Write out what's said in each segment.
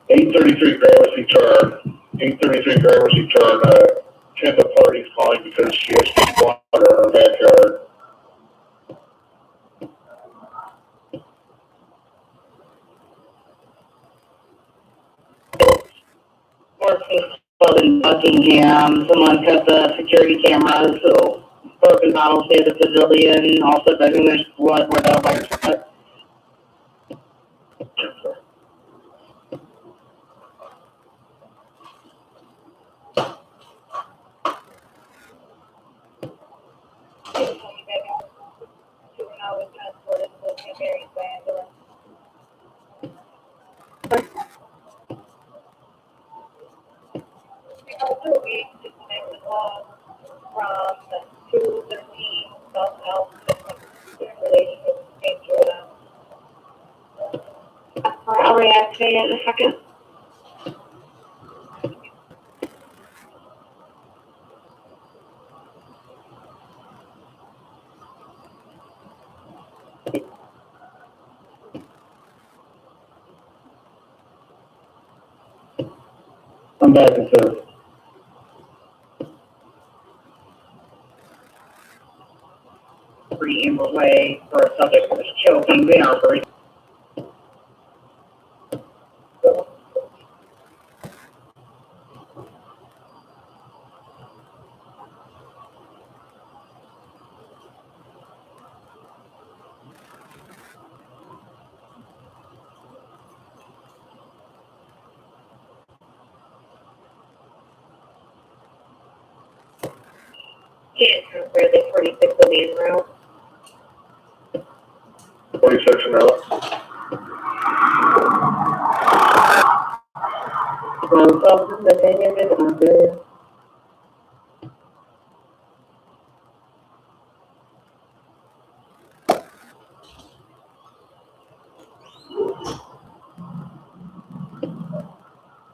833 Gramercy turn. 833 Gramercy turn. Kenda Party's calling because she has water in her backyard. In Buckingham, someone cut the security cameras, so broken bottles hit the pavilion, also the who is what where the lights were cut. I'll reactivate it in a second. I'm back in service. Amber Way for a subject that was choking the artery. Can't transfer the 46 of the route. 46 and out.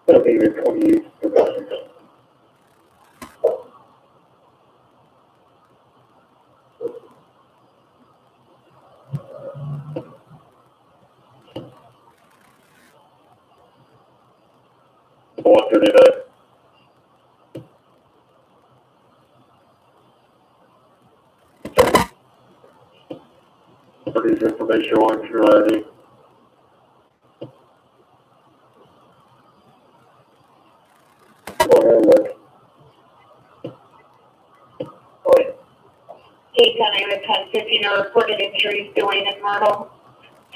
It'll be your 28. What did it? What is information on your ID? Go ahead, look. 810-1050 reported injuries doing in Myrtle.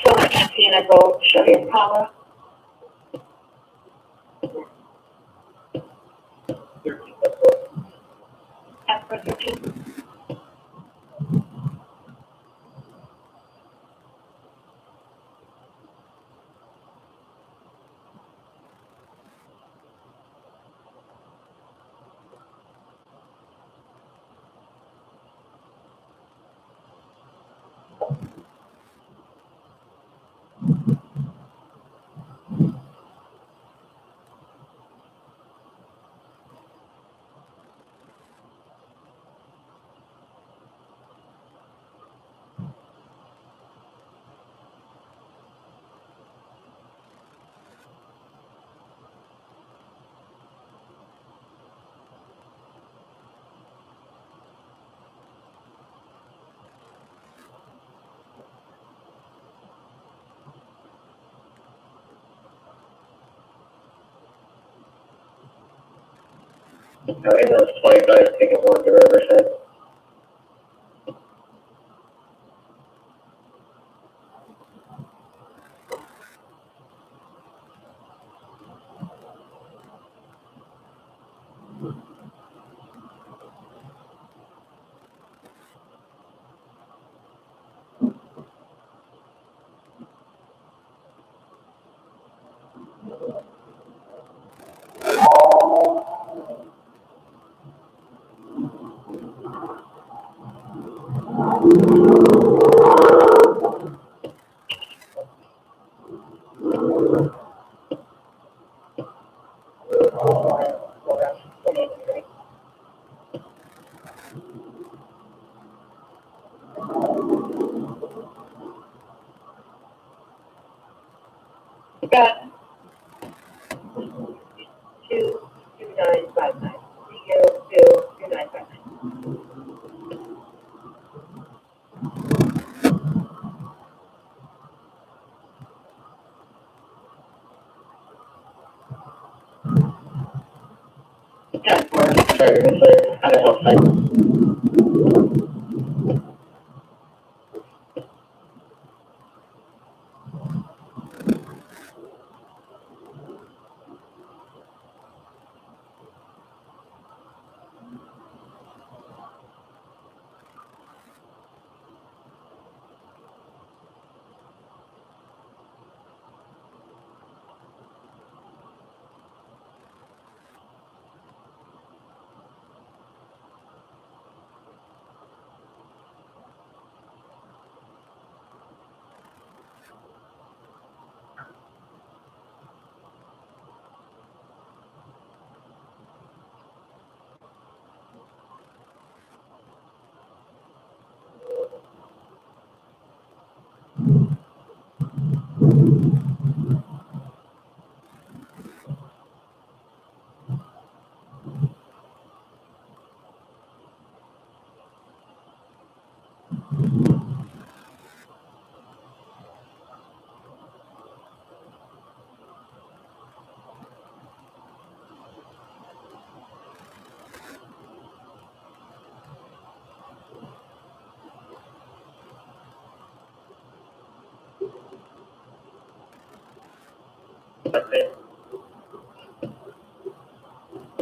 So I can't see in a boat. Show you Paula. After 13. I know it's 29 taking one to Riverside. Got 22959. 3022959. That's where it's started, so how to help them.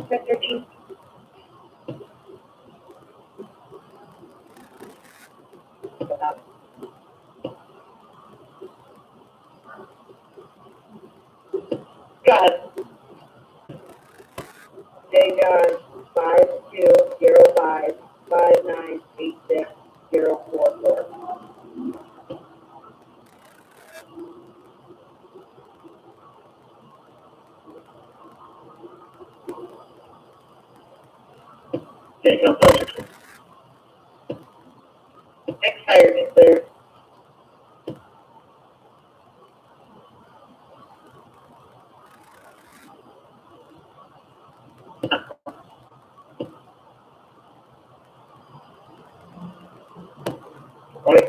Sector 13. Go ahead. J. 5205598644. Okay, go first. Expired, clear.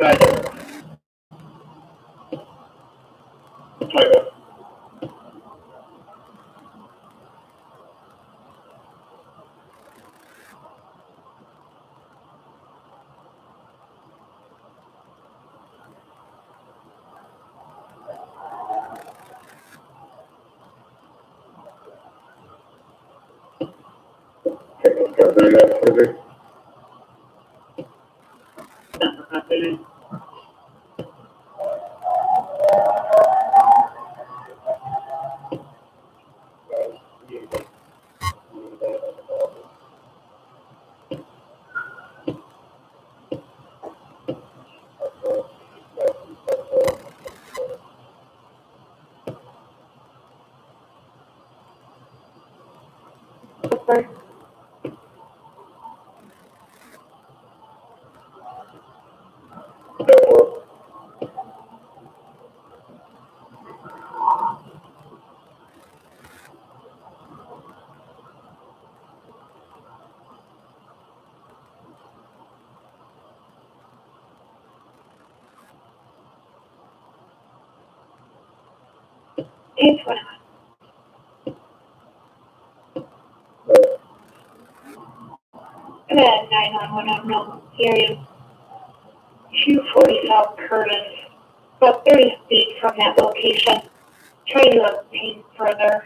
Michael. Sorry. No. 821. Go ahead, 911 unknown area. 240 South Curtis, about 30 feet from that location. Try to obtain further.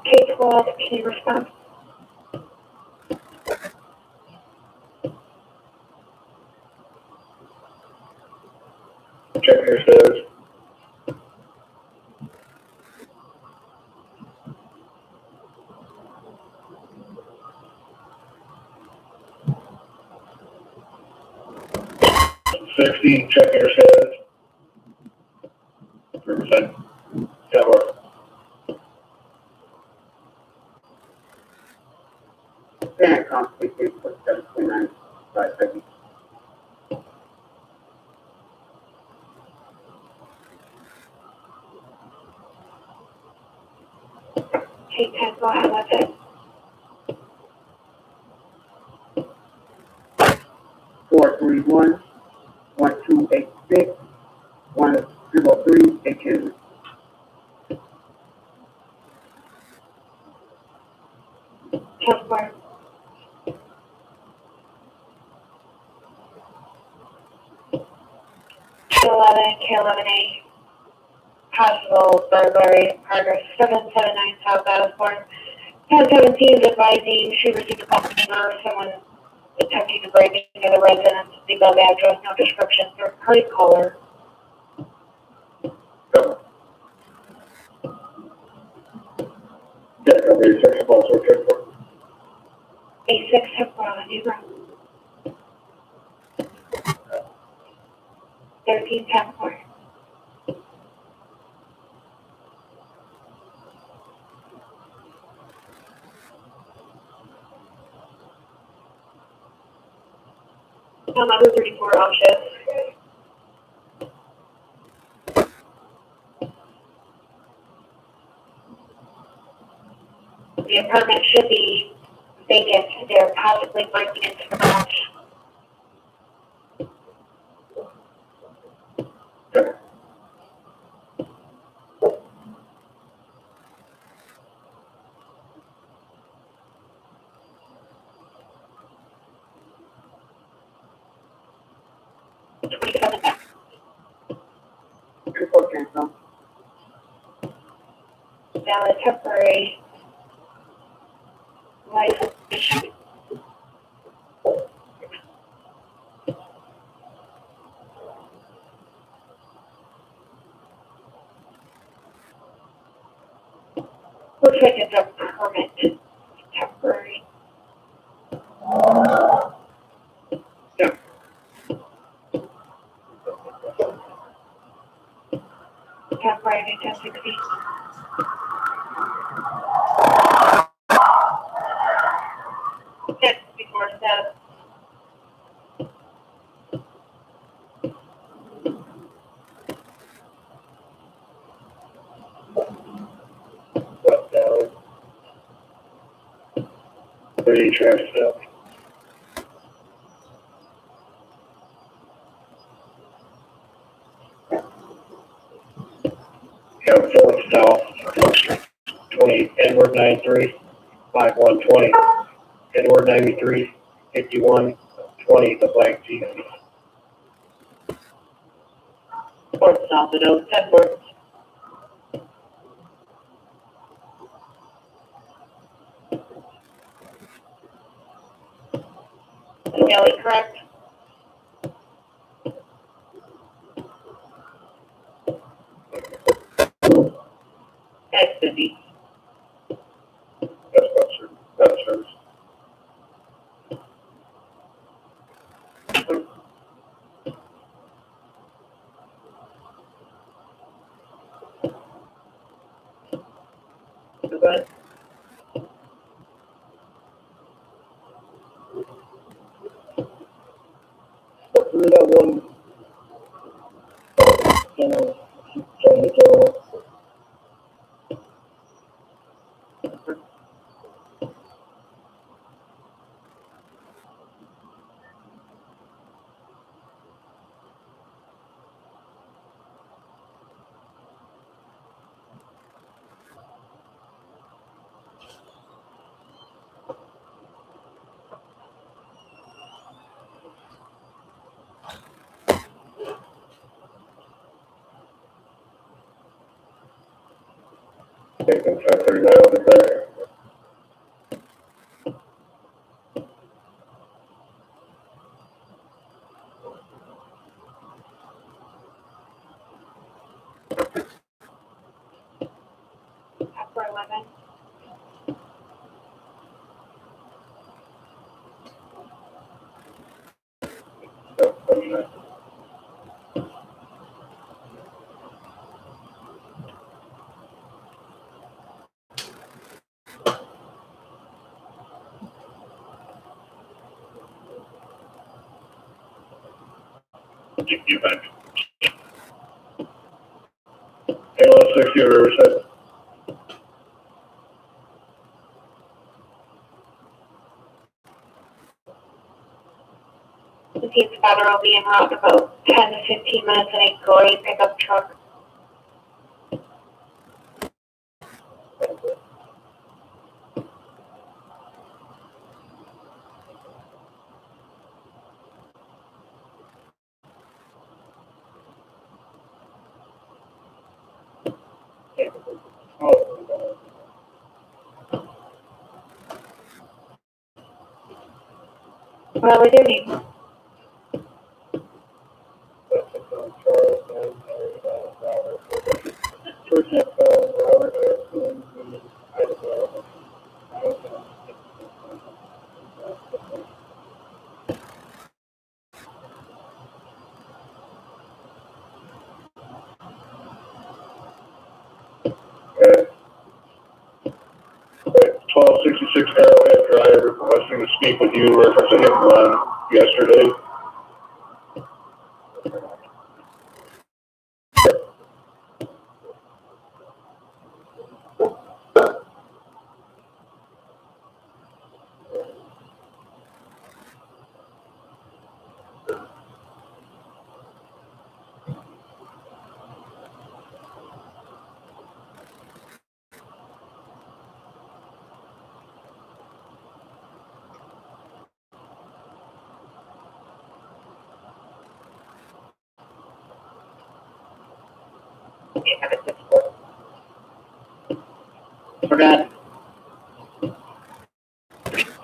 K-12, can you respond? Check your status. Sixty, check your status. Percent. Cover. Parent conflict is for 7.9 5 seconds. Okay, 10, go ahead with it. 431 1286 103 82. Ten, 4. K11A, possible burglary, progress 779 South Osborne. 1017 is advising she received a call from neighbor, someone attempting to break into the residence, the above address, no description, third party caller. Yeah, somebody said it's also a check for. A6 have brought a neighbor. 1310 4. Number 34 off shift. The apartment should be vacant. They're possibly breaking into the garage. Report cancel. Valid temporary license issue. Looks like it's a permit. Temporary. Yeah. Temporary 1060. Yes, before that. What, pretty trash stuff. Yeah, Phillips South, 20, Edward 93, 5120. Edward 93, 5120, the blank G. Fort Salvador, 10 words. Nelly, correct? That's busy. That's hers. Good. Hopefully that one, from the door. Taking 539 over there. Upper 11. make the event. Halo 60 or Riverside. The team's spotter will be en route in about 10 to 15 minutes in a gray pickup truck. What are we doing? Okay. 1266 Arrowhead Drive requesting to speak with you referencing hit and run yesterday. Forgot.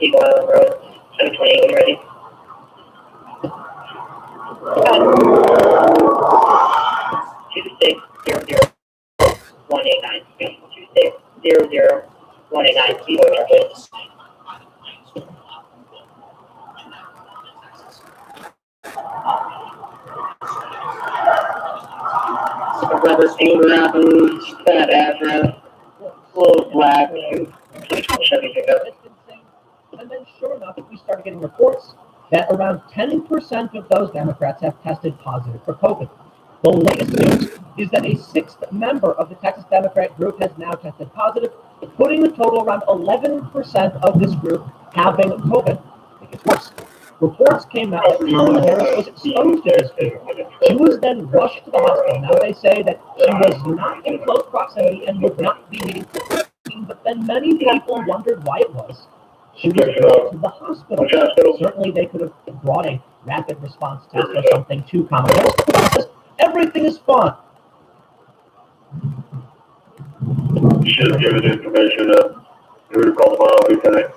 Eagle Island Road, 728, when you're ready. Tuesday, 00189. Tuesday, 00189. Eagle Island Road. A rubber finger apples, fat ass, little black, Chevy pickup. And then sure enough, we started getting reports that around 10% of those Democrats have tested positive for COVID. The latest news is that a sixth member of the Texas Democrat group has now tested positive, putting the total around 11% of this group having COVID. It gets worse. Reports came out that Kamala Harris was exposed to this fever. She was then rushed to the hospital. Now they say that she was not in close proximity and would not be meeting with the team, but then many people wondered why it was. She was brought to the hospital. Certainly they could have brought a rapid response test or something to Kamala Harris. Everything is fine. You should have given information we would call tomorrow, Lieutenant.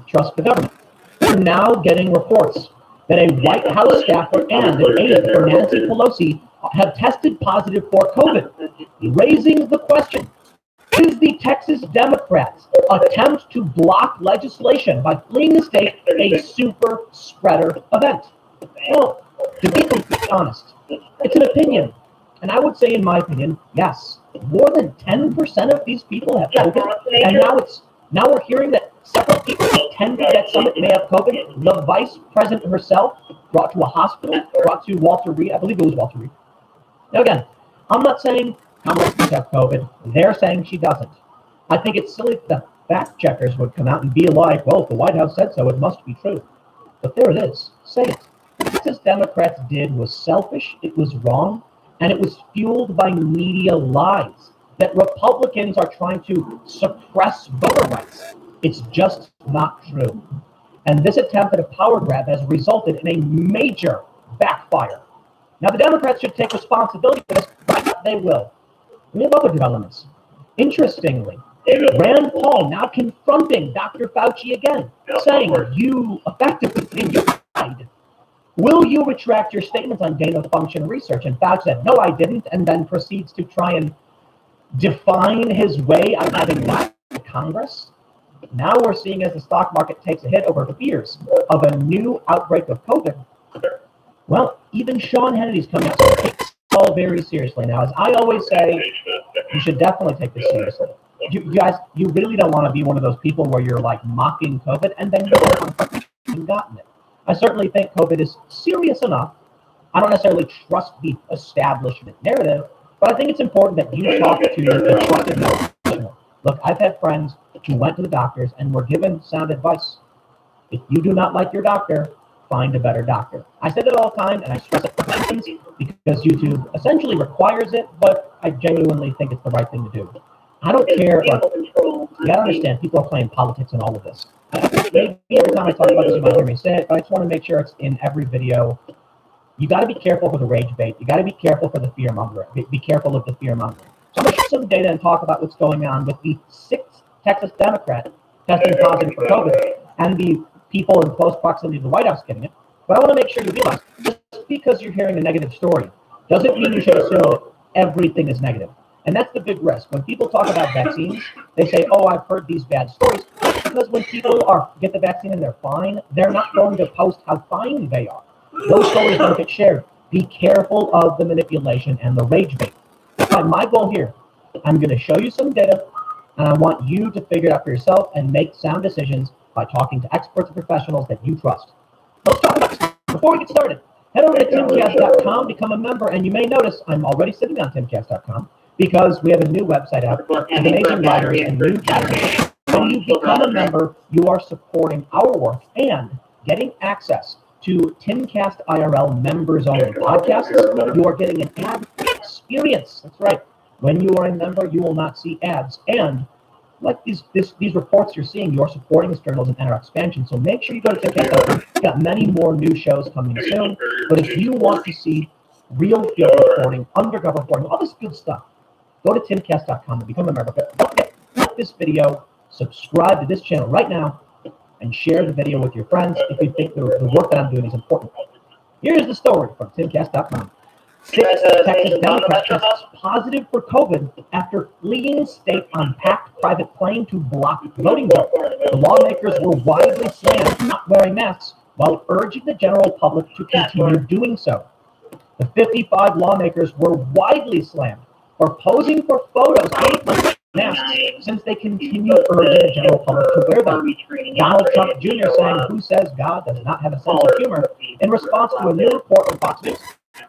Trust the government. We're now getting reports that a White House staffer and an aide for Nancy Pelosi have tested positive for COVID, raising the question, is the Texas Democrats' attempt to block legislation by fleeing the state a super spreader event? Well, to be completely honest, it's an opinion. And I would say, in my opinion, yes. More than 10% of these people have COVID, and now we're hearing that several people attended that summit may have COVID. The vice president herself brought to a hospital, brought to Walter Reed. I believe it was Walter Reed. Now again, I'm not saying Kamala does have COVID. They're saying she doesn't. I think it's silly that the fact checkers would come out and be like, well, if the White House said so, it must be true. But there it is. Say it. What Texas Democrats did was selfish, it was wrong, and it was fueled by media lies that Republicans are trying to suppress voter rights. It's just not true. And this attempt at a power grab has resulted in a major backfire. Now, the Democrats should take responsibility for this, but they will. We have other developments. Interestingly, Rand Paul now confronting Dr. Fauci again, saying, you effectively lied. Will you retract your statements on gain of function research? And Fauci said, no, I didn't, and then proceeds to try and define his way out of having lied to Congress. Now we're seeing, as the stock market takes a hit over fears of a new outbreak of COVID, well, even Sean Hannity's coming out to take this all very seriously. Now, as I always say, you should definitely take this seriously. you guys, you really don't want to be one of those people where you're like mocking COVID and then you've gotten it. I certainly think COVID is serious enough. I don't necessarily trust the establishment narrative, but I think it's important that you talk to the trusted professional. Look, I've had friends who went to the doctors and were given sound advice. If you do not like your doctor, find a better doctor. I say that all the time, and I stress it because YouTube essentially requires it, but I genuinely think it's the right thing to do. I don't care. Like, you gotta understand, people are playing politics in all of this. Maybe every time I talk about this, you might hear me say it, but I just want to make sure it's in every video. You got to be careful for the rage bait. You got to be careful for the fear mongering. Be careful of the fear mongering. So I'm going to show some data and talk about what's going on with the 6th Texas Democrat testing positive for COVID and the people in close proximity to the White House getting it. But I want to make sure you realize, just because you're hearing a negative story doesn't mean you should assume that everything is negative. And that's the big risk. When people talk about vaccines, they say, oh, I've heard these bad stories. Because when people get the vaccine and they're fine, they're not going to post how fine they are. Those stories don't get shared. Be careful of the manipulation and the rage bait. My goal here, I'm going to show you some data, and I want you to figure it out for yourself and make sound decisions by talking to experts and professionals that you trust. Let's talk about this. Before we get started, head over to timcast.com, become a member, and you may notice I'm already sitting on timcast.com because we have a new website out with amazing writers and new chapters. When you become a member, you are supporting our work and getting access to Timcast IRL members only podcasts. You are getting an ad experience. That's right. When you are a member, you will not see ads. And like these reports you're seeing, you're supporting this journalism and our expansion. So make sure you go to Timcast. We've got many more new shows coming soon. But if you want to see real field reporting, undercover reporting, all this good stuff, go to timcast.com and become a member. But don't forget, like this video, subscribe to this channel right now, and share the video with your friends if you think the work that I'm doing is important. Here's the story from timcast.com. 6 Texas Democrats tests positive for COVID after fleeing state on packed private plane to block voting vote. The lawmakers were widely slammed for not wearing masks while urging the general public to continue doing so. The 55 lawmakers were widely slammed for posing for photos with masks since they continue urging the general public to wear them. Donald Trump Jr. saying, "Who says God does not have a sense of humor?" in response to a new report from Fox News.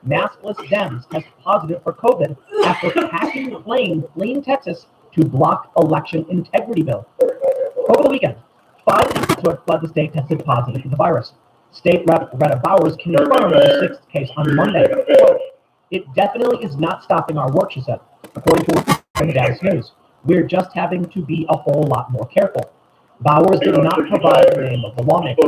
Maskless Dems test positive for COVID after packing plane fleeing Texas to block election integrity bill. Over the weekend, 5 people who had fled the state tested positive for the virus. State Rep. Retta Bowers confirmed the 6th case on Monday. Quote, "It definitely is not stopping our work," she said, according to the Dallas News. "We're just having to be a whole lot more careful." Bowers did not provide the name of the lawmaker.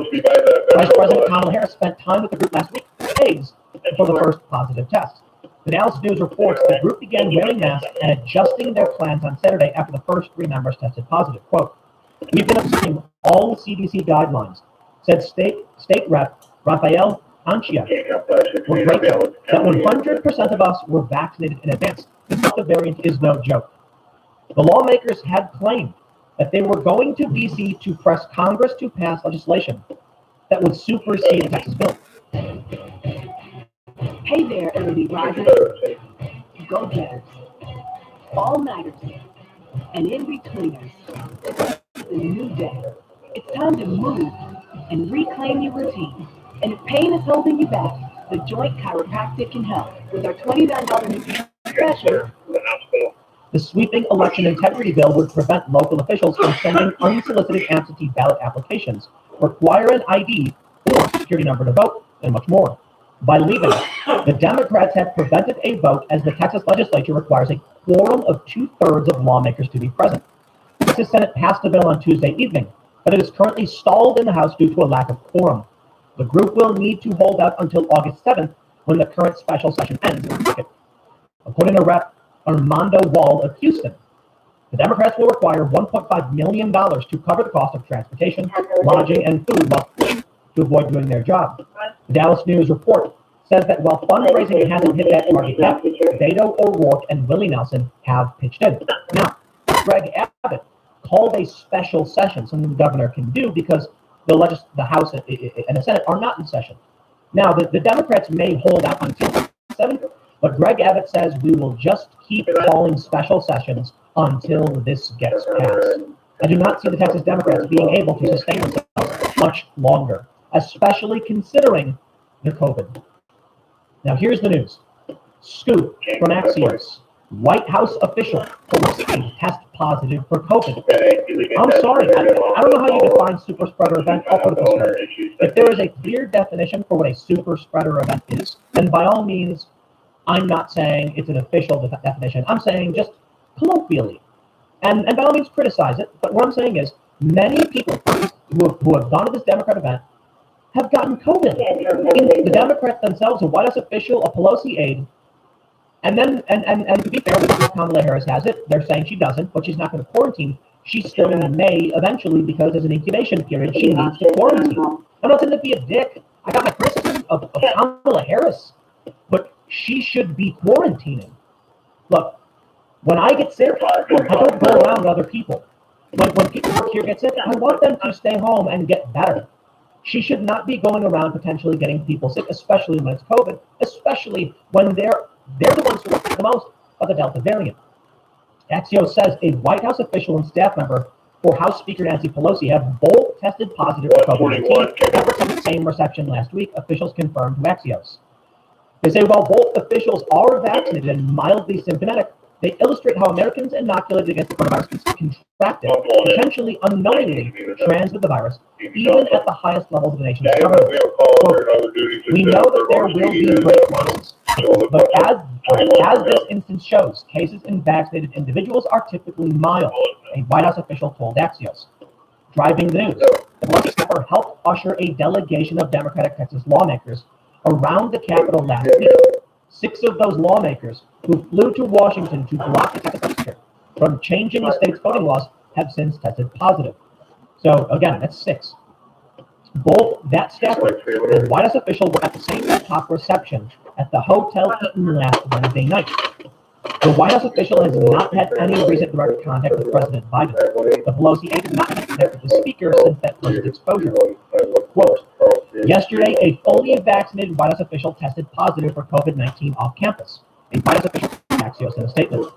Vice President Kamala Harris spent time with the group last week, days for the first positive test. The Dallas News reports the group began wearing masks and adjusting their plans on Saturday after the first 3 members tested positive. Quote, "We've been observing all the CDC guidelines," said State Rep. Rafael Anchia. "We're grateful that 100% of us were vaccinated in advance. This Delta variant is no joke." The lawmakers had claimed that they were going to D.C. to press Congress to pass legislation that would supersede the Texas bill. Hey there, early risers, go-getters, all-nighters, and in-betweeners. It's a new day. It's time to move and reclaim your routine. And if pain is holding you back, the Joint Chiropractic can help with our $29 nutrition special. The sweeping election integrity bill would prevent local officials from sending unsolicited absentee ballot applications, require an ID or security number to vote, and much more. By leaving, the Democrats have prevented a vote as the Texas legislature requires a quorum of 2/3 of lawmakers to be present. The Texas Senate passed the bill on Tuesday evening, but it is currently stalled in the House due to a lack of quorum. The group will need to hold out until August 7th when the current special session ends. According to Rep. Armando Wall of Houston, the Democrats will require $1.5 million to cover the cost of transportation, lodging, and food while to avoid doing their job. The Dallas News report says that while fundraising hasn't hit that target yet, Beto O'Rourke and Willie Nelson have pitched in. Now, Greg Abbott called a special session, something the governor can do because the House and the Senate are not in session. Now, the Democrats may hold out until 7th, but Greg Abbott says we will just keep calling special sessions until this gets passed. I do not see the Texas Democrats being able to sustain themselves much longer, especially considering the COVID. Now here's the news. Scoop from Axios. White House official Pelosi test positive for COVID. I'm sorry, I don't know how you define super spreader event. I'll put it this way. If there is a clear definition for what a super spreader event is, then by all means, I'm not saying it's an official definition. I'm saying just colloquially. And by all means, criticize it. But what I'm saying is, many people who have gone to this Democrat event have gotten COVID. The Democrats themselves, a White House official, a Pelosi aide, and to be fair, Kamala Harris has it. They're saying she doesn't, but she's not going to quarantine. She's still may eventually, because there's an incubation period, she needs to quarantine. I'm not saying to be a dick. I got my criticism of Kamala Harris, but she should be quarantining. Look, when I get sick, I don't go around other people. When people work here get sick, I want them to stay home and get better. She should not be going around potentially getting people sick, especially when it's COVID, especially when they're the ones who are the most of the Delta variant. Axios says a White House official and staff member for House Speaker Nancy Pelosi have both tested positive for COVID-19 at the same reception last week, officials confirmed to Axios. They say while both officials are vaccinated and mildly symptomatic, they illustrate how Americans inoculated against the coronavirus can contract it, potentially unknowingly transmit the virus, even at the highest levels of the nation's government. We know that there will be breakthroughs, but as this instance shows, cases in vaccinated individuals are typically mild, a White House official told Axios. Driving the news, the Pelosi staffer helped usher a delegation of Democratic Texas lawmakers around the Capitol last week. 6 of those lawmakers who flew to Washington to block the Texas legislature from changing the state's voting laws have since tested positive. So again, that's 6. Both that staffer and White House official were at the same top reception at the Hotel Eaton last Wednesday night. The White House official has not had any recent direct contact with President Biden. The Pelosi aide has not had contact with the speaker since that first exposure. Quote, yesterday, a fully vaccinated White House official tested positive for COVID-19 off campus. A White House official told Axios in a statement.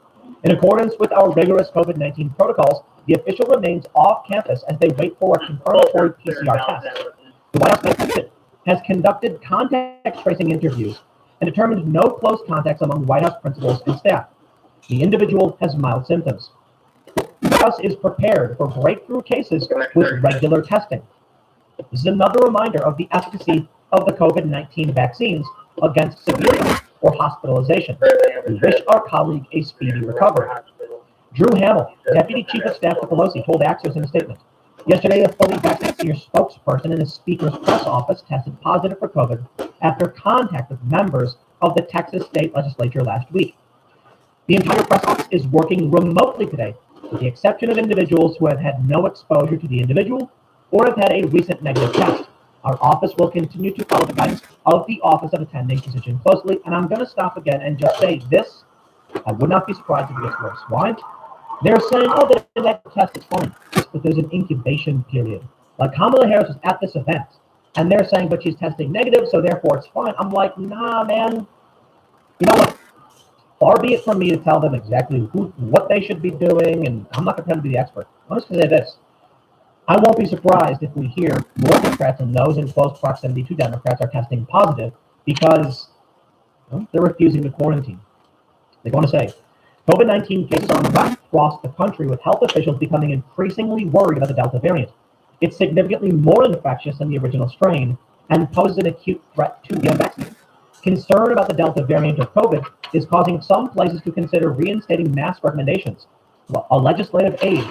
In accordance with our rigorous COVID-19 protocols, the official remains off campus as they wait for a confirmatory PCR test. The White House has conducted contact tracing interviews and determined no close contacts among White House principals and staff. The individual has mild symptoms. The White House is prepared for breakthrough cases with regular testing. This is another reminder of the efficacy of the COVID-19 vaccines against severe illness or hospitalization. We wish our colleague a speedy recovery. Drew Hamill, Deputy Chief of Staff to Pelosi, told Axios in a statement. Yesterday, a fully vaccinated senior spokesperson in the Speaker's press office tested positive for COVID after contact with members of the Texas state legislature last week. The entire press office is working remotely today, with the exception of individuals who have had no exposure to the individual or have had a recent negative test. Our office will continue to follow the guidance of the Office of Attending Physician closely, and I'm going to stop again and just say this. I would not be surprised if it gets worse. Why? They're saying, oh, the negative test is fine, but there's an incubation period. Like Kamala Harris was at this event, and they're saying, but she's testing negative, so therefore it's fine. I'm like, nah, man. You know what? Far be it from me to tell them exactly what they should be doing, and I'm not going to pretend to be the expert. I'm just going to say this. I won't be surprised if we hear more Democrats and those in close proximity to Democrats are testing positive because they're refusing to quarantine. They want to say, COVID-19 cases are on the rise across the country, with health officials becoming increasingly worried about the Delta variant. It's significantly more infectious than the original strain and poses an acute threat to the unvaccinated. Concern about the Delta variant of COVID is causing some places to consider reinstating mask recommendations. Well, a legislative aide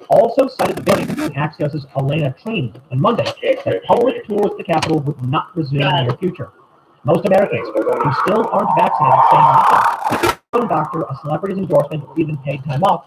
also cited the variant in Axios' Elena Trine on Monday that public tours to the Capitol would not resume in the near future. Most Americans who still aren't vaccinated say nothing. One doctor, a celebrity's endorsement, or even paid time off